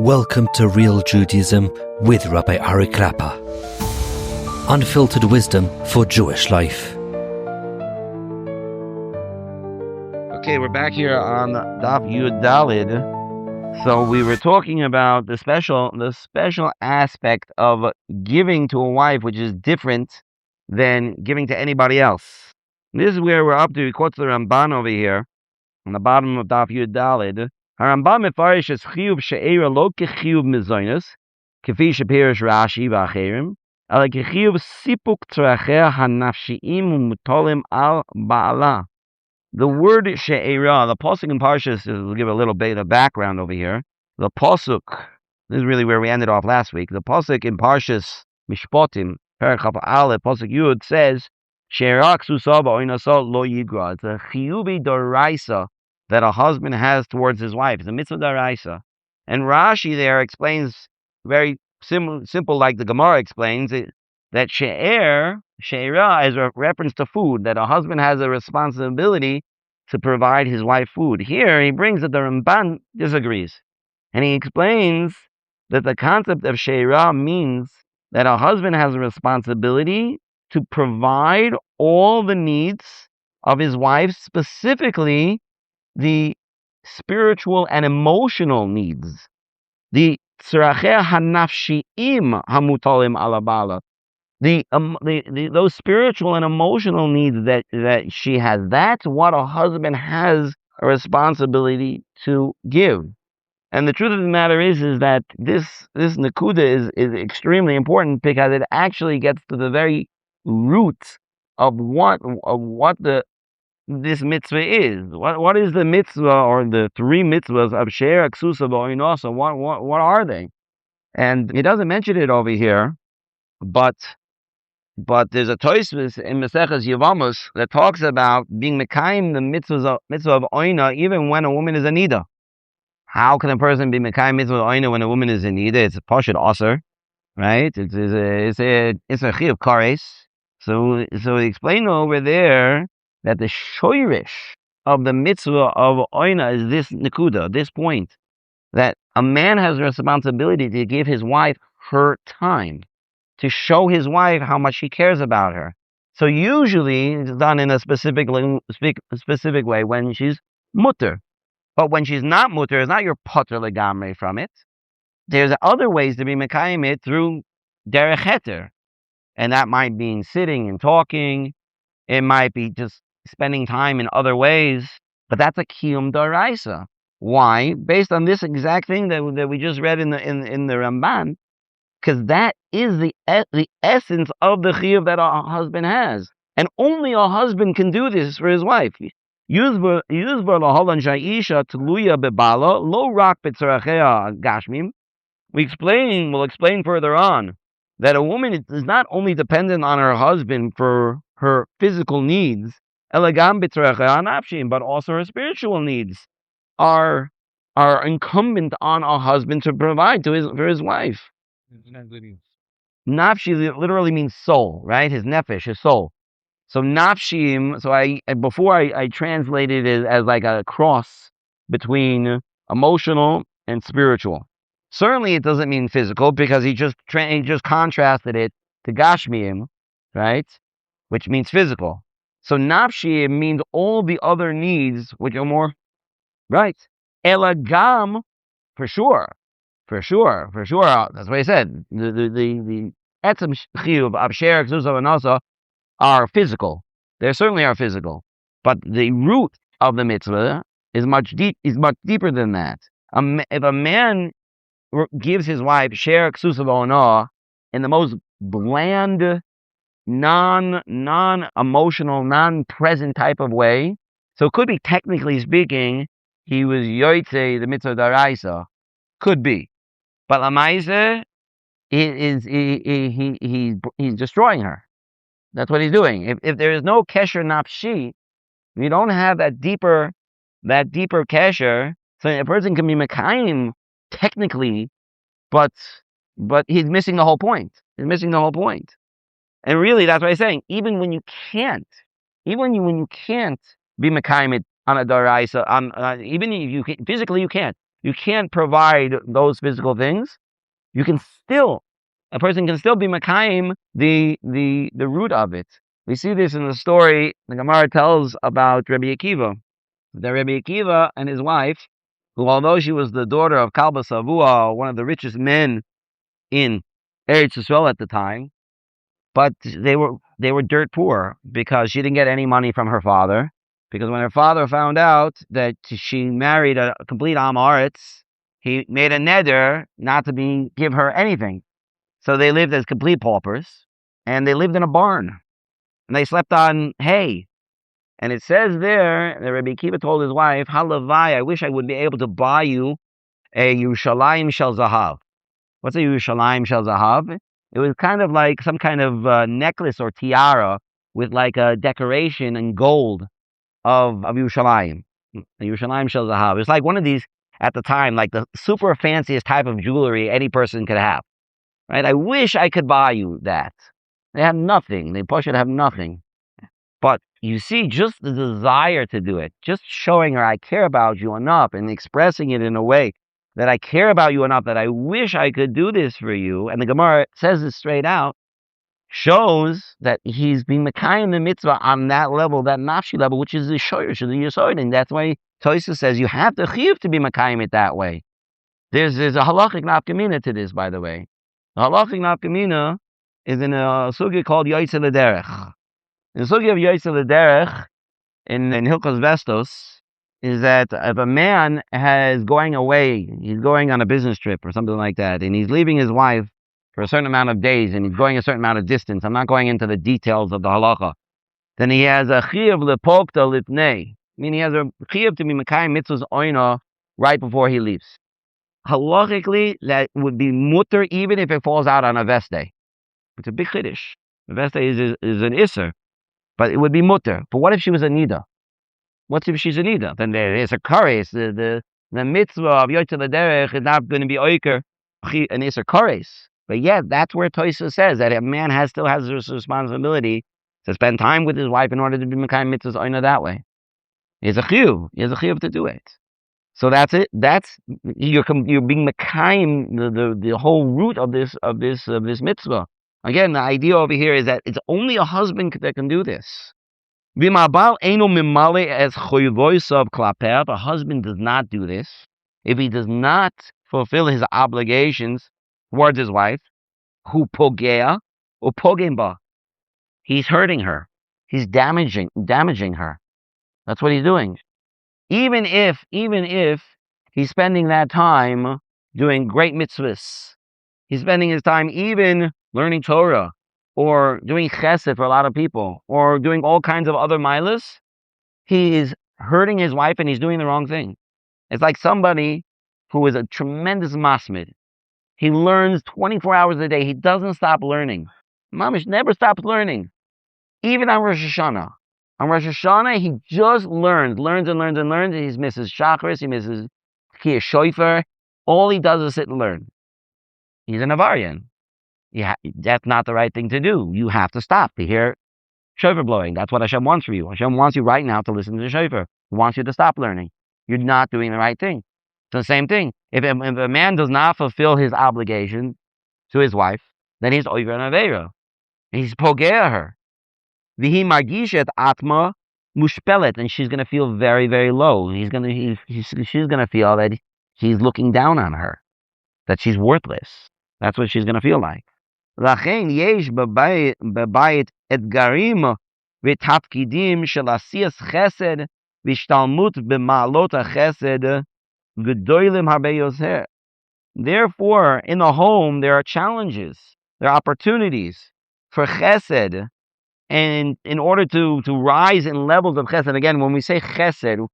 Welcome to Real Judaism with Rabbi Klapper. Unfiltered wisdom for Jewish life. Okay, we're back here on Daf Yud Dalid. So we were talking about the special aspect of giving to a wife, which is different than giving to anybody else. This is where we're up to. We quote the Ramban over here on the bottom of Daf Yud Dalid. Ramban mefarish es chiyuv she'era lo kechiyuv mizonos, kefi shepirish Rashi v'acherim, ale kechiyuv sipuk tzracheh hanafshiim umutolim al ba'ala. The word she'era, the pasuk in Parshas, we'll give a little bit of background over here. The pasuk, this is really where we ended off last week. The pasuk in Parshas Mishpatim, Perek Chaf Aleph, pasuk Yud says, she'era ksusa ba'oinasa lo yigra. It's a chiyuvi doraisa that a husband has towards his wife. It's a mitzvah daraisa. And Rashi there explains very simple, like the Gemara explains it, that she'era is a reference to food, that a husband has a responsibility to provide his wife food. Here he brings that the Ramban disagrees. And he explains that the concept of she'era means that a husband has a responsibility to provide all the needs of his wife, specifically the spiritual and emotional needs, the tzracheh hanafshiim hamutalim ala bala, those spiritual and emotional needs that she has. That's what a husband has a responsibility to give. And the truth of the matter is that this nekuda is extremely important, because it actually gets to the very root of what this mitzvah is. What is the mitzvah, or the three mitzvahs of she'era ksusa v'oinasa? What are they? And he doesn't mention it over here, but there's a Tosfos in Maseches Yevamos that talks about being mekayim the mitzvah of oina even when a woman is in nida. How can a person be mekayim mitzvah of oina when a woman is in nida? It's a pashut aser, right? It's a chiyuv kares. So he explained over there that the shoirish of the mitzvah of oina is this nekuda, this point, that a man has a responsibility to give his wife her time, to show his wife how much he cares about her. So usually it's done in a specific way when she's mutter. But when she's not mutter, it's not your potter legamre from it. There's other ways to be mekayim it through derech heter. And that might mean sitting and talking. It might be just spending time in other ways, but that's a kiyum daraisa. Why? Based on this exact thing that we just read in the Ramban, because that is the essence of the chiyuv that a husband has, and only a husband can do this for his wife. We'll explain further on that a woman is not only dependent on her husband for her physical needs, but also her spiritual needs are incumbent on a husband to provide for his wife. Nafshi literally means soul, right? His nefesh, his soul. So nafshim. So I translated it as like a cross between emotional and spiritual. Certainly, it doesn't mean physical, because he just contrasted it to gashmiim, right? Which means physical. So nafshi means all the other needs, which are more, right? Elagam, for sure. That's what he said. The etzem chiyuv of she'era ksusa v'oinasa are physical. They certainly are physical. But the root of the mitzvah is much deeper than that. If a man gives his wife she'era ksusa v'oinasa in the most bland, non-emotional, non-present type of way, so it could be, technically speaking, he was yotzei the mitzvah daraisa. Could be. But lamaisa, he's destroying her. That's what he's doing. If there is no kesher nafshi, we don't have that deeper kesher, so a person can be mekayim technically, but he's missing the whole point. And really, that's what I'm saying. Even when you can't be mekayim on a daraisa, even if physically you can't, you can't provide those physical things, a person can still be Makayim, the root of it. We see this in the story the Gemara tells about Rabbi Akiva. That Rabbi Akiva and his wife, who although she was the daughter of Kalba Savua, one of the richest men in Eretz Yisrael at the time, but they were dirt poor because she didn't get any money from her father. Because when her father found out that she married a complete Am Haaretz, he made a neder not to give her anything. So they lived as complete paupers, and they lived in a barn, and they slept on hay. And it says there that Rabbi Akiva told his wife, "Halavai, I wish I would be able to buy you a Yerushalayim shel zahav." What's a Yerushalayim shel zahav? It was kind of like some kind of necklace or tiara with like a decoration in gold of Yerushalayim. Yerushalayim shel zahav. It's like one of these, at the time, like the super fanciest type of jewelry any person could have. Right? I wish I could buy you that. They have nothing. They should have nothing. But you see, just the desire to do it, just showing her I care about you enough and expressing it in a way that I care about you enough that I wish I could do this for you. And the Gemara says it straight out, shows that he's being Mekayim the mitzvah on that level, that nafshi level, which is the shoyer, the yesod. And that's why Tosha says you have to chiyuv to be Mekayim it that way. There's a halachic nafkamina to this, by the way. The halachic nafkamina is in a sugya called yotzei l'derech. The sugya of yotzei l'derech in Hilchos Vestos is that if a man is going away, he's going on a business trip or something like that, and he's leaving his wife for a certain amount of days, and he's going a certain amount of distance, I'm not going into the details of the halacha, then he has a chiyuv lepokta lifnei, meaning he has a chiyuv to be mekayim mitzvahs oina right before he leaves. Halachically, that would be mutter even if it falls out on a vest day. It's a big chiddush. A vest day is an isser, but it would be mutter. But what if she was a nida? What if she's a nida? Then there is a kares. The mitzvah of yotzei l'derech is not going to be oiker an isser kares. But yet, that's where Tosha says that a man still has this responsibility to spend time with his wife in order to be mekayim mitzvahs oina that way. He has a chiyuv to do it. So that's it. That's you're being mekayim the whole root of this mitzvah. Again, the idea over here is that it's only a husband that can do this. If a husband does not do this, if he does not fulfill his obligations towards his wife, hu pogea or pogemba, he's hurting her. He's damaging her. That's what he's doing. Even if he's spending that time doing great mitzvahs, he's spending his time even learning Torah, or doing chesed for a lot of people, or doing all kinds of other milas, he is hurting his wife and he's doing the wrong thing. It's like somebody who is a tremendous masmid. He learns 24 hours a day. He doesn't stop learning. Mamish never stops learning. Even on Rosh Hashanah. On Rosh Hashanah, he just learns. He misses Shachris, he misses Kiyah Shofar. All he does is sit and learn. He's an Avarian. That's not the right thing to do. You have to stop to hear shofar blowing. That's what Hashem wants from you. Hashem wants you right now to listen to the shofar. He wants you to stop learning. You're not doing the right thing. It's the same thing. If a man does not fulfill his obligation to his wife, then he's over an aveira. He's pogea her. Vihi margishet atma mushpelet, and she's going to feel very, very low. She's going to feel that he's looking down on her, that she's worthless. That's what she's going to feel like. לכן יש בבית אתגרים ותפקידים של עשיית חסד והשתלמות במעלות החסד גדולים הרבה יותר. Therefore, in the home, there are challenges, there are opportunities for chesed, and in order to rise in levels of chesed. Again, when we say chesed,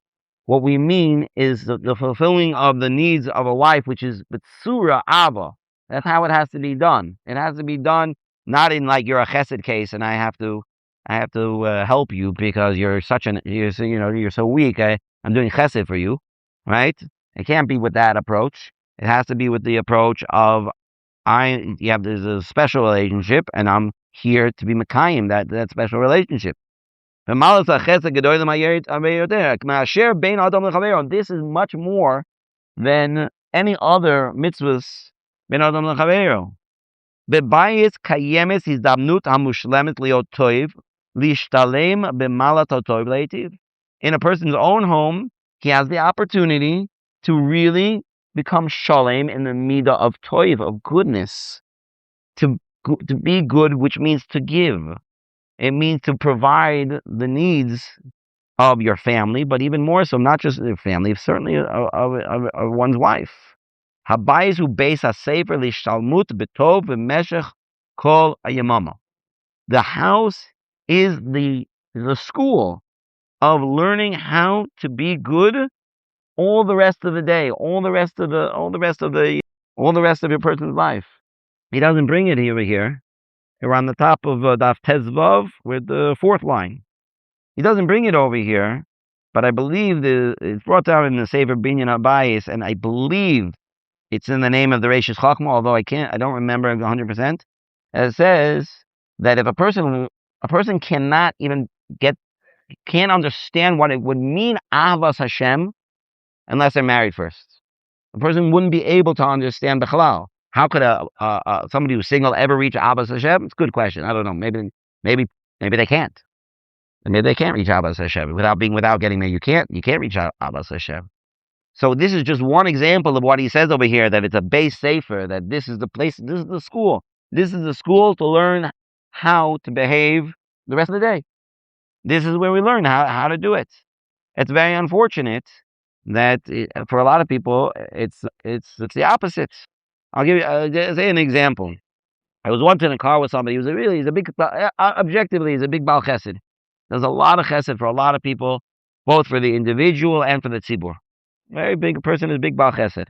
what we mean is the fulfilling of the needs of a wife, which is b'tzura ava. That's how it has to be done. It has to be done not in like you're a chesed case and I have to help you because you're so weak. I'm doing chesed for you, right? It can't be with that approach. It has to be with the approach of there's a special relationship and I'm here to be mekayim that special relationship. This is much more than any other mitzvahs ben adam lechaveiro. Bebayis kayemes hizdamnut hamushlemet liot toiv lishtalem b'malat toiv leitiv. In a person's own home, he has the opportunity to really become shalem in the midah of toiv, of goodness. To be good, which means to give. It means to provide the needs of your family, but even more so, not just your family, certainly of one's wife. Habayis hu beis hasefer lishtalmut betov v'meshech kol hayamama. The house is the school of learning how to be good all the rest of the day, all the rest of your person's life. He doesn't bring it over here. We're on the top of Daf Tezvav with the fourth line. He doesn't bring it over here, but I believe it's brought down in the Sefer Binyan Habayis, and I believe it's in the name of the Reishis Chachma, although I don't remember 100%. It says that if a person cannot even can't understand what it would mean Avas Hashem unless they're married first. A person wouldn't be able to understand Bechlal. How could somebody who's single ever reach Avas Hashem? It's a good question. I don't know. Maybe they can't. Maybe they can't reach Avas Hashem without getting there. You can't reach Avas Hashem. So this is just one example of what he says over here, that it's a base sefer, that this is the place, this is the school. This is the school to learn how to behave the rest of the day. This is where we learn how to do it. It's very unfortunate that for a lot of people, it's the opposite. I'll give you say an example. I was once in a car with somebody. He's a big, objectively, he's a big Baal Chesed. There's a lot of Chesed for a lot of people, both for the individual and for the tzibur. Very big person is big Baal Chesed.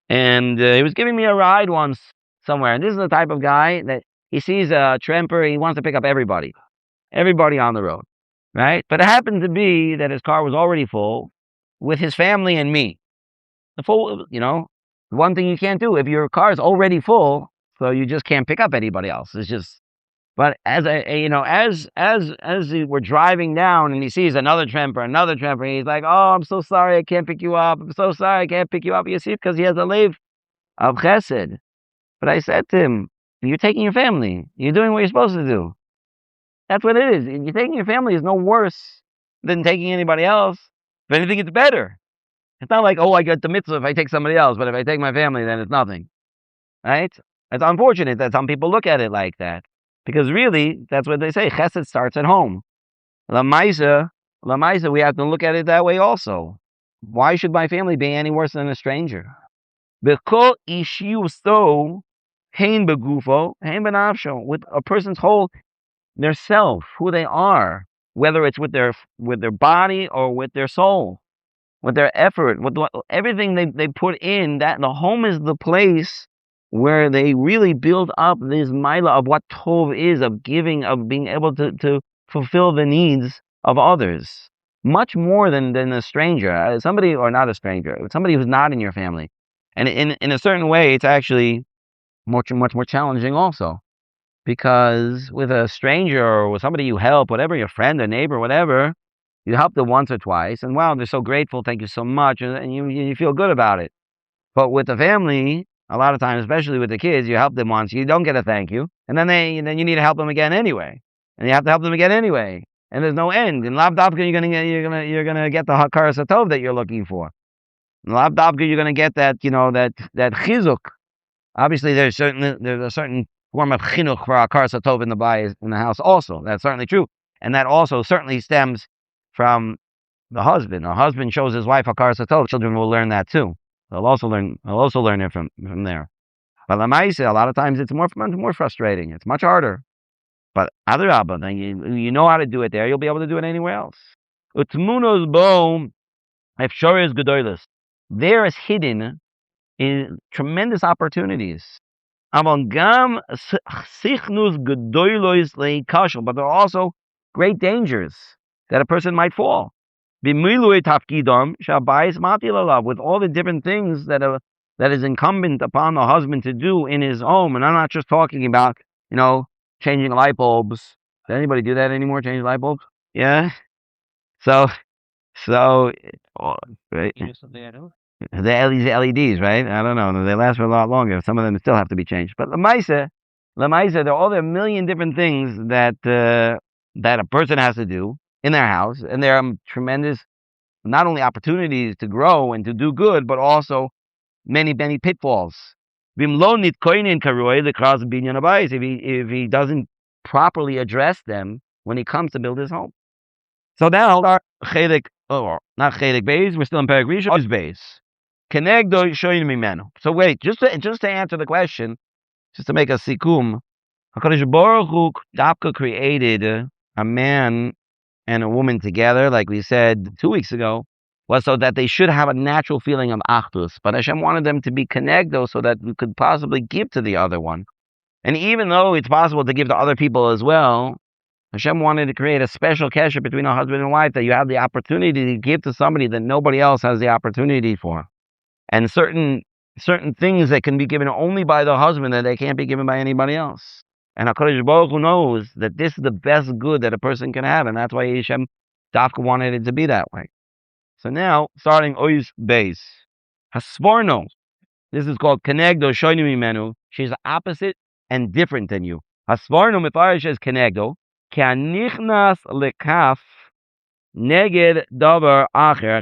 And he was giving me a ride once somewhere. And this is the type of guy that he sees a tramper, he wants to pick up everybody on the road, right? But it happened to be that his car was already full with his family and me. The full, one thing you can't do if your car is already full, so you just can't pick up anybody else. It's just. But as we're driving down and he sees another tramper, he's like, "Oh, I'm so sorry, I can't pick you up. I'm so sorry, I can't pick you up." You see, because he has a leiv of chesed. But I said to him, "You're taking your family. You're doing what you're supposed to do. That's what it is. You're taking your family is no worse than taking anybody else. If anything, it's better. It's not like, oh, I get the mitzvah if I take somebody else, but if I take my family, then it's nothing, right? It's unfortunate that some people look at it like that. Because really, that's what they say. Chesed starts at home. Lamaisa, we have to look at it that way also. Why should my family be any worse than a stranger? B'kol ishiuso hein begufo hein benafsho. With a person's whole, their self, who they are, whether it's with their body or with their soul, with their effort, with everything they put in. That the home is the place where they really build up this milah of what tov is, of giving, of being able to fulfill the needs of others, much more than a stranger, somebody, or not a stranger, somebody who's not in your family. And in a certain way, it's actually much more challenging also, because with a stranger or with somebody you help, whatever, your friend or neighbor, whatever, you help them once or twice, and wow, they're so grateful, thank you so much, and you feel good about it. But with the family, a lot of times, especially with the kids, you help them once, you don't get a thank you, and then you need to help them again anyway, and you have to help them again anyway, and there's no end. And lav davka, you're gonna get the hakaras hatov that you're looking for. And lav davka, you're gonna get that that chizuk. Obviously, there's a certain form of chinuch for hakaras hatov in the house also. That's certainly true, and that also certainly stems from the husband. A husband shows his wife hakaras hatov. Children will learn that too. They'll also learn it from there. But lamaisa, a lot of times it's much more frustrating. It's much harder. But adarabba, then you know how to do it there. You'll be able to do it anywhere else. Utmunos bo efshorius gedolos. There is hidden in tremendous opportunities. Avon sichnus gedolos leikashel, but there are also great dangers that a person might fall. With all the different things that is incumbent upon the husband to do in his home. And I'm not just talking about, changing light bulbs. Does anybody do that anymore? Change light bulbs? Yeah. So, right. these LEDs, right? I don't know. They last for a lot longer. Some of them still have to be changed. But Lamaisa, there are a million different things that that a person has to do in their house, and there are tremendous, not only opportunities to grow and to do good, but also many pitfalls. If he doesn't properly address them when he comes to build his home. So now our chelik, or not chelik beis, we're still in Perek Rishon, is beis. Kenegdo shoyin mimenu. So wait, just to answer the question, just to make a sikum, HaKadosh Baruch Hu Dafka created a man and a woman together, like we said 2 weeks ago, was so that they should have a natural feeling of achdus. But Hashem wanted them to be kenegdo so that we could possibly give to the other one. And even though it's possible to give to other people as well, Hashem wanted to create a special kesher between a husband and wife, that you have the opportunity to give to somebody that nobody else has the opportunity for. And certain things that can be given only by the husband that they can't be given by anybody else. And HaKadosh Baruch Hu knows that this is the best good that a person can have, and that's why Hashem Dafka wanted it to be that way. So now, starting Ois Beis, Hasvorno, this is called kenegdo shoyni mimenu. She's opposite and different than you. Hasvorno mifarish is kenegdo. Kanichnas lekaf neged davar acher.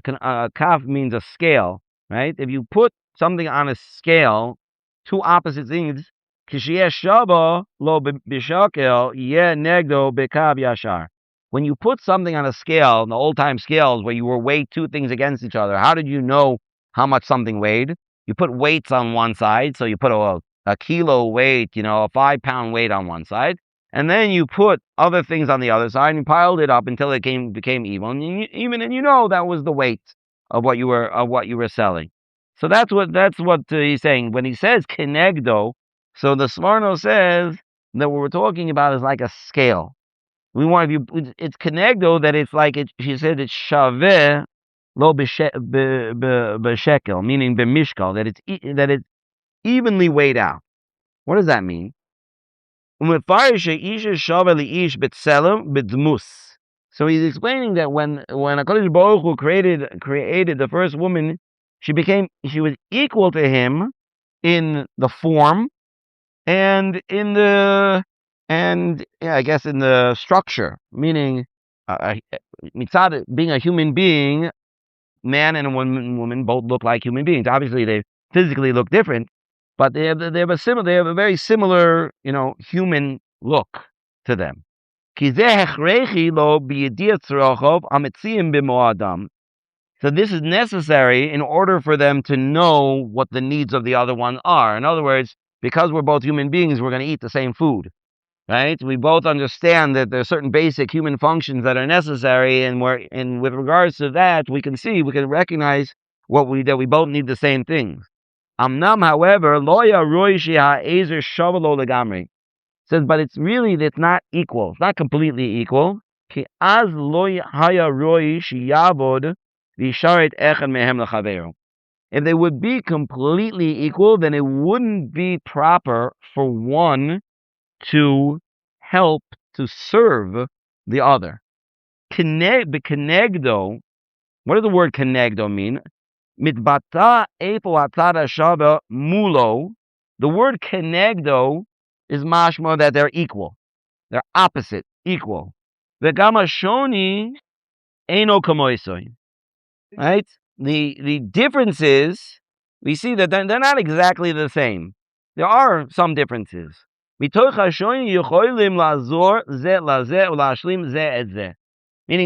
Kaf means a scale, right? If you put something on a scale, two opposite things, kishiyesh shaba lo bishakel ye negdo bekav yashar. When you put something on a scale, in the old-time scales where you were weighed two things against each other, how did you know how much something weighed? You put weights on one side, so you put a kilo weight, a 5-pound weight on one side, and then you put other things on the other side and piled it up until it became even. And you know that was the weight of what you were selling. So that's what he's saying when he says kenegdo. So the Sforno says that what we're talking about is like a scale. It's kenegdo, that it's like she said it's shaveh lo b'shekel, meaning b'mishkal, that it's evenly weighed out. What does that mean? So he's explaining that when HaKadosh Baruch Hu created the first woman, she was equal to him in the form and in the structure, meaning being a human being, man and a woman both look like human beings. Obviously, they physically look different, but they have a very similar, human look to them. So this is necessary in order for them to know what the needs of the other one are. In other words, because we're both human beings, we're going to eat the same food, right? We both understand that there are certain basic human functions that are necessary, and with regards to that, we can recognize that we both need the same things. Amnam, however, loya roishi ha'ezer shavalo legamri, says, but it's not equal. It's not completely equal. Ki az loy haya roishi yavod v'sharet echad mehem lechaveru. If they would be completely equal, then it wouldn't be proper for one to help to serve the other. Kenegdo, what does the word kenegdo mean? Mitbata epo atzada shava mulo. The word kenegdo is mashma that they're equal. They're opposite, equal. V'gama shoni eno kamoisoi. Right? The difference is, we see that they're not exactly the same. There are some differences. Meaning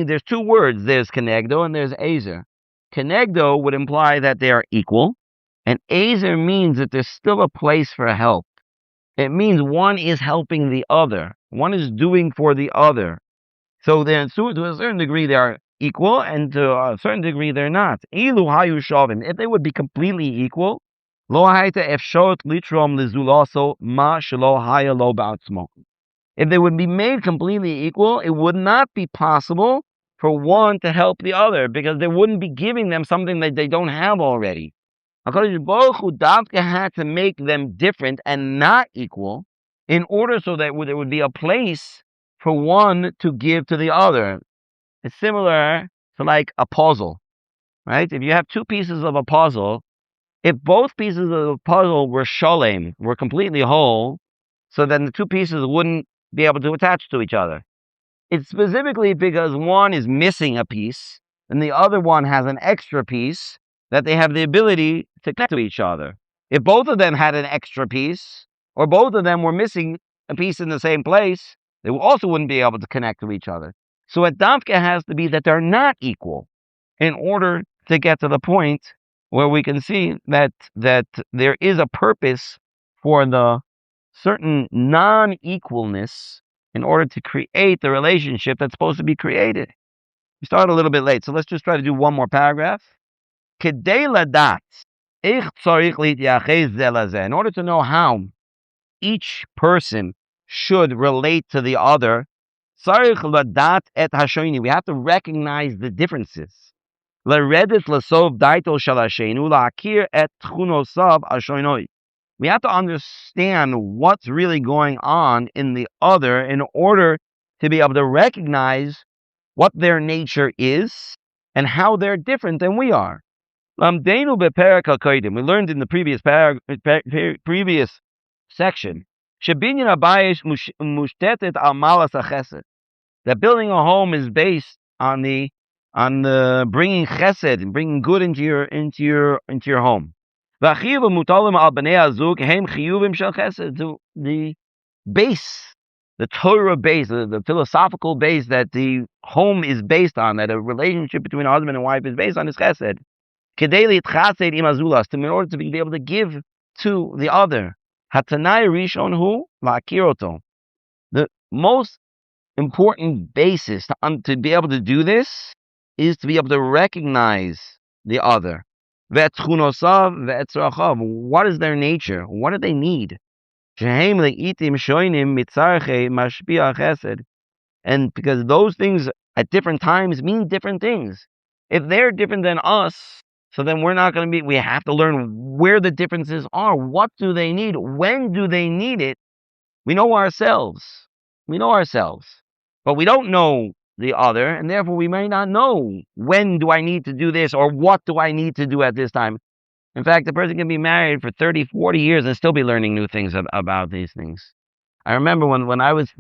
there's two words. There's kenegdo and there's ezer. Kenegdo would imply that they are equal, and ezer means that there's still a place for help. It means one is helping the other. One is doing for the other. So then, to a certain degree, they are equal, and to a certain degree, they're not. Ilu hayu shavim. If they would be completely equal, lo hayta efshot litrom lizulaso ma shelo haya lo ba'atzmo. If they would be made completely equal, it would not be possible for one to help the other, because they wouldn't be giving them something that they don't have already. HaKadosh Baruch Hu Davka had to make them different and not equal in order so that there would be a place for one to give to the other. It's similar to like a puzzle, right? If you have two pieces of a puzzle, if both pieces of the puzzle were sholem, were completely whole, so then the two pieces wouldn't be able to attach to each other. It's specifically because one is missing a piece and the other one has an extra piece that they have the ability to connect to each other. If both of them had an extra piece, or both of them were missing a piece in the same place, they also wouldn't be able to connect to each other. So a dafka has to be that they're not equal in order to get to the point where we can see that there is a purpose for the certain non-equalness in order to create the relationship that's supposed to be created. We started a little bit late, so let's just try to do one more paragraph. In order to know how each person should relate to the other, we have to recognize the differences. We have to understand what's really going on in the other in order to be able to recognize what their nature is and how they're different than we are. We learned in the previous section that building a home is based on the bringing chesed and bringing good into your home. The base, the Torah base, the philosophical base that the home is based on, that a relationship between a husband and wife is based on, is chesed. In order to be able to give to the other. The most important basis to be able to do this is to be able to recognize the other. What is their nature? What do they need? And because those things at different times mean different things. If they're different than us, so then we're not going to we have to learn where the differences are. What do they need? When do they need it? We know ourselves. But we don't know the other, and therefore we may not know when do I need to do this or what do I need to do at this time. In fact, the person can be married for 30, 40 years and still be learning new things about these things. I remember when I was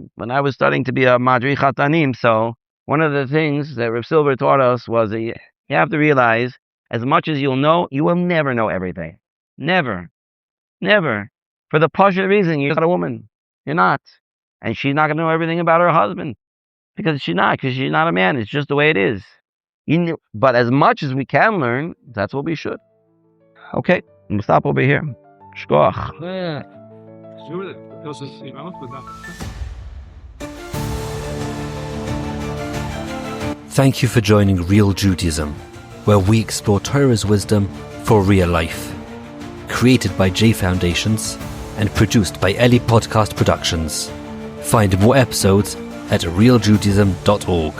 studying to be a madri chatanim, so one of the things that Rav Silver taught us was that you have to realize, as much as you'll know, you will never know everything. Never. For the partial reason, you're not a woman. You're not. And she's not going to know everything about her husband. Because she's not a man. It's just the way it is. But as much as we can learn, that's what we should. Okay, we'll stop over here. Shkoach. Thank you for joining Real Judaism, where we explore Torah's wisdom for real life. Created by J Foundations and produced by Eli Podcast Productions. Find more episodes at realjudaism.org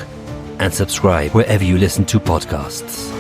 and subscribe wherever you listen to podcasts.